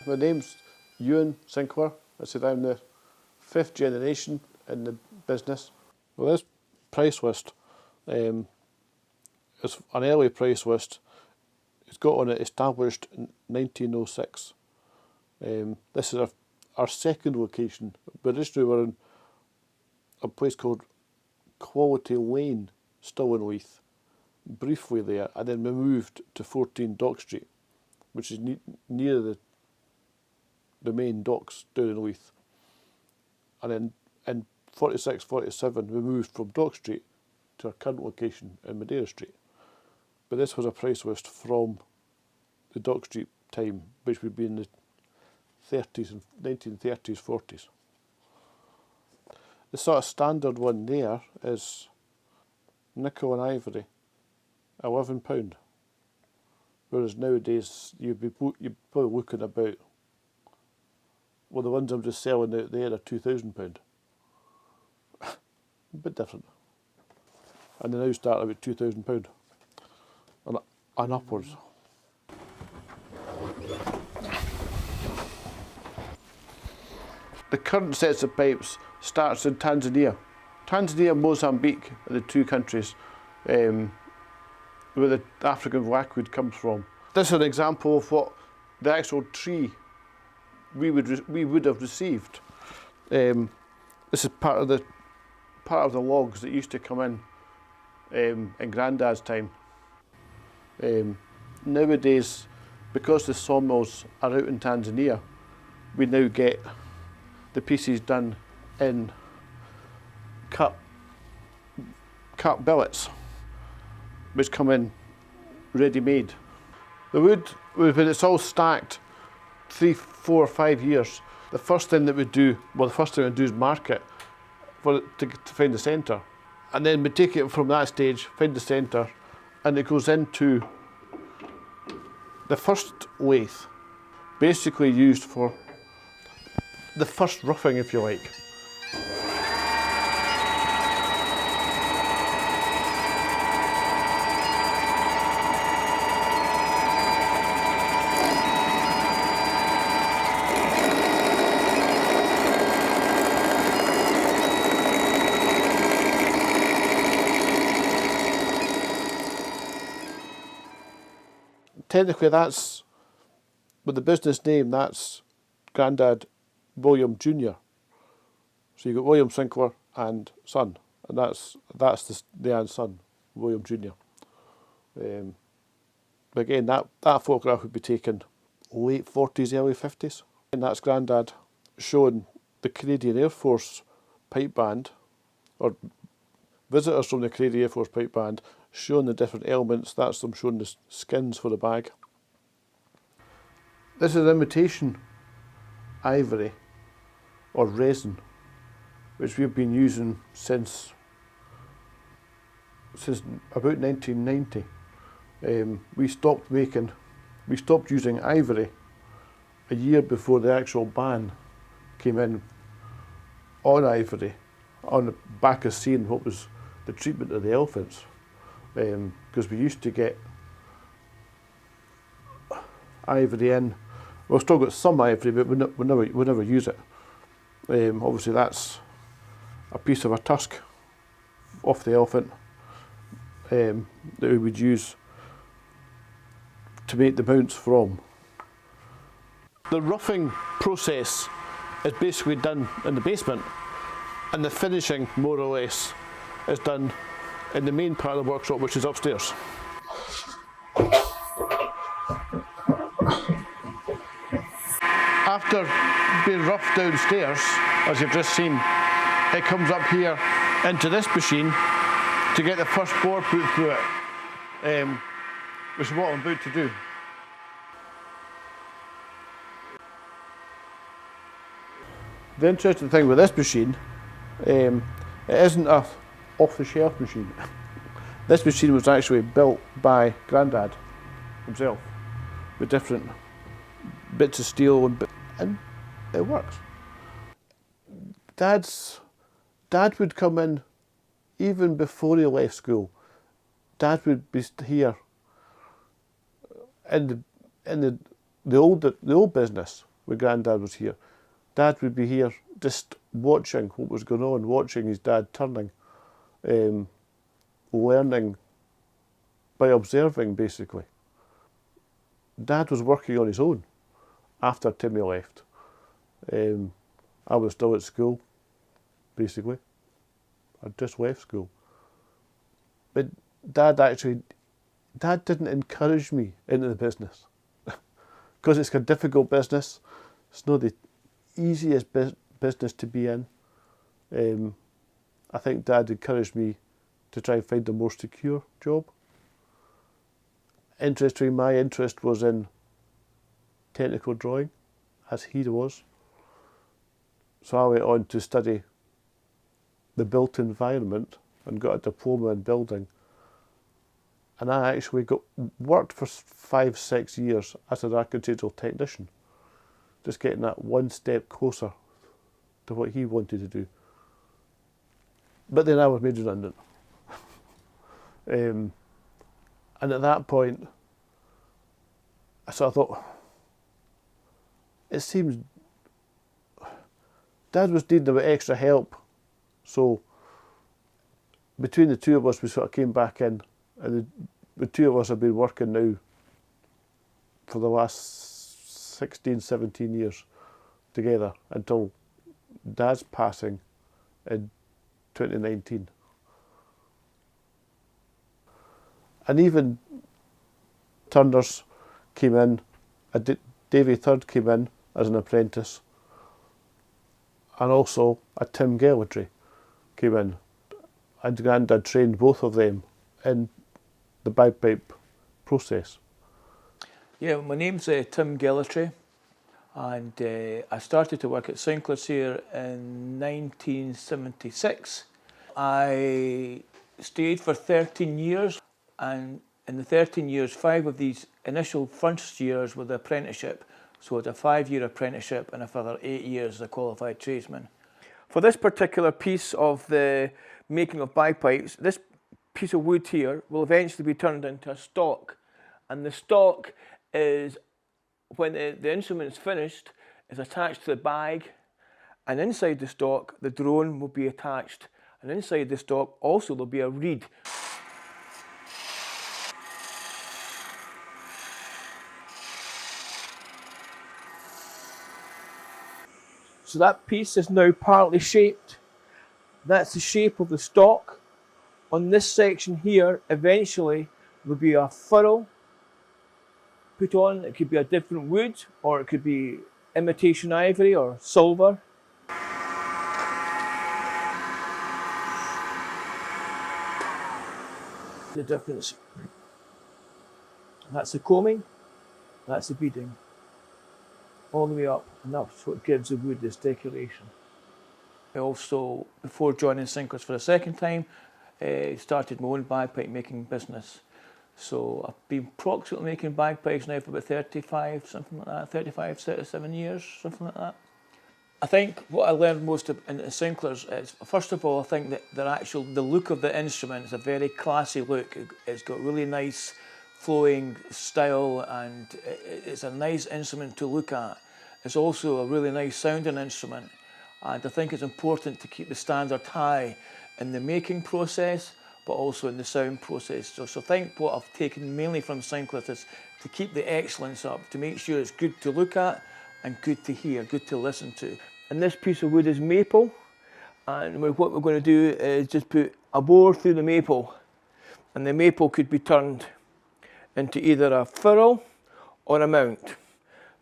My name's William Sinclair. I said I'm the 5th generation in the business. Well, this price list is an early price list. It's got on it established in 1906. This is our second location. But originally we were in a place called Quality Lane, still in Leith, briefly there, and then we moved to 14 Dock Street, which is near the main docks down in Leith. And then in 46, 47 we moved from Dock Street to our current location in Madeira Street. But this was a price list from the Dock Street time, which would be in the 30s and 1930s, 40s. The sort of standard one there is nickel and ivory, £11. Whereas nowadays you're probably looking about, well, the ones I'm just selling out there are £2,000. A bit different. And they now start about £2,000 and upwards. The current sets of pipes starts in Tanzania. Tanzania and Mozambique are the two countries where the African Blackwood comes from. This is an example of what the actual tree we would have received. This is part of the logs that used to come in Grandad's time. Nowadays, because the sawmills are out in Tanzania, we now get the pieces done in cut billets, which come in ready-made. The wood, when it's all stacked 3, 4, 5 years, the first thing that we do, well, the first thing we do is mark it to find the centre. And then we take it from that stage, find the centre, and it goes into the first lathe, basically used for the first roughing, if you like. Technically, that's, with the business name, that's Grandad William Jr. So you've got William Sinclair and Son, and that's the and son, William Jr. But again, that photograph would be taken late 40s, early 50s. And that's Grandad showing the Canadian Air Force pipe band, or visitors from the Canadian Air Force pipe band, showing the different elements. That's them showing the skins for the bag. This is imitation ivory or resin, which we've been using since about 1990. We stopped using ivory a year before the actual ban came in on ivory, on the back of seeing what was the treatment of the elephants. Because we used to get ivory in. We've still got some ivory, but we never use it. Obviously, that's a piece of a tusk off the elephant that we would use to make the mounts from. The roughing process is basically done in the basement, and the finishing, more or less, is done in the main part of the workshop, which is upstairs. After being roughed downstairs, as you've just seen, it comes up here into this machine to get the first bore put through it, which is what I'm about to do. The interesting thing with this machine, it isn't a off-the-shelf machine. This machine was actually built by Grandad himself with different bits of steel and it works. Dad would come in even before he left school. Dad would be here in the old business when Grandad was here. Dad would be here just watching what was going on, watching his dad turning, learning by observing, basically. Dad was working on his own after Timmy left. I was still at school, basically. I'd just left school. But Dad didn't encourage me into the business. Because it's a difficult business. It's not the easiest business to be in. I think Dad encouraged me to try and find a more secure job. Interestingly, my interest was in technical drawing, as he was. So I went on to study the built environment and got a diploma in building. And I actually worked for 5-6 years as an architectural technician, just getting that one step closer to what he wanted to do. But then I was made redundant. And at that point, I sort of thought, it seems Dad was needing with extra help, so between the two of us we sort of came back in, and the two of us have been working now for the last 16-17 years together until Dad's passing in 2019. And even Turners came in, Davy Third came in as an apprentice, and also a Tim Gellatly came in, and Grandad trained both of them in the bagpipe process. Yeah, my name's Tim Gellatly, and I started to work at Sinclair's here in 1976. I stayed for 13 years, and in the 13 years, 5 of these initial first years were the apprenticeship. So it's a 5-year apprenticeship and a further 8 years as a qualified tradesman. For this particular piece of the making of bagpipes, this piece of wood here will eventually be turned into a stock. And the stock is, when the instrument is finished, is attached to the bag, and inside the stock the drone will be attached, and inside the stock also there'll be a reed. So that piece is now partly shaped. That's the shape of the stock. On this section here, eventually there'll be a furrow put on. It could be a different wood, or it could be imitation ivory or silver. The difference. That's the combing, that's the beading, all the way up, and that's what gives the wood this decoration. I also, before joining Sinclair's for the second time, started my own bagpipe making business. So I've been approximately making bagpipes now for about 35, something like that, 35, 37 years, something like that. I think what I learned most in Sinclair's is, first of all, I think that the look of the instrument is a very classy look. It's got really nice flowing style, and it's a nice instrument to look at. It's also a really nice sounding instrument, and I think it's important to keep the standard high in the making process, but also in the sound process. So I think what I've taken mainly from Sinclair's is to keep the excellence up, to make sure it's good to look at and good to hear, good to listen to. And this piece of wood is maple, and what we're going to do is just put a bore through the maple, and the maple could be turned into either a furrow or a mount.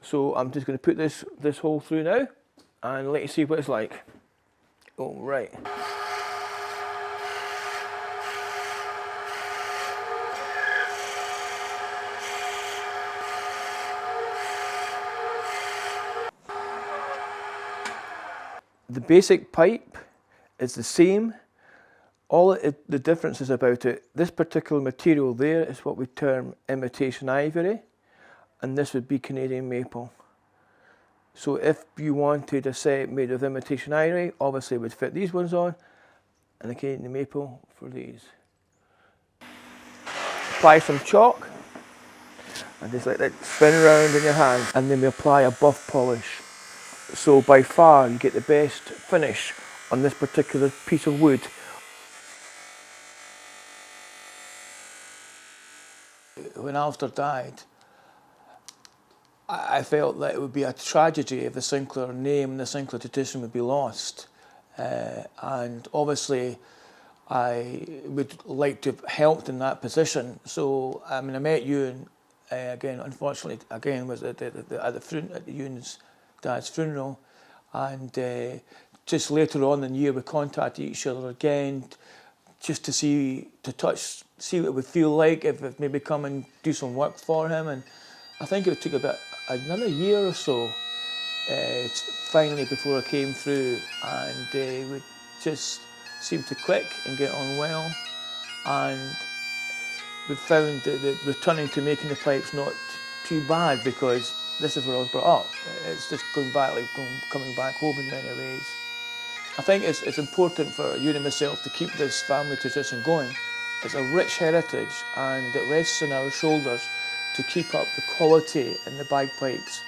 So I'm just going to put this hole through now and let you see what it's like. All right. The basic pipe is the same. The difference is about it. This particular material there is what we term imitation ivory, and this would be Canadian maple. So if you wanted a set made of imitation ivory, obviously it would fit these ones on, and the Canadian maple for these. Apply some chalk. and just let that spin around in your hand, and then we apply a buff polish. So by far you get the best finish on this particular piece of wood. When Alistair died, I felt that it would be a tragedy if the Sinclair name and the Sinclair tradition would be lost. And obviously I would like to have helped in that position. So I mean, I met Ewan again, unfortunately, again was at Ewan's dad's funeral, and just later on in the year we contacted each other again, just to see what it would feel like if it maybe come and do some work for him. And I think it took about another year or so finally before I came through, and we just seemed to click and get on well, and we found that returning to making the pipes not too bad, because this is where I was brought up. It's just coming back home in many ways. I think it's important for you and myself to keep this family tradition going. It's a rich heritage, and it rests on our shoulders to keep up the quality in the bagpipes.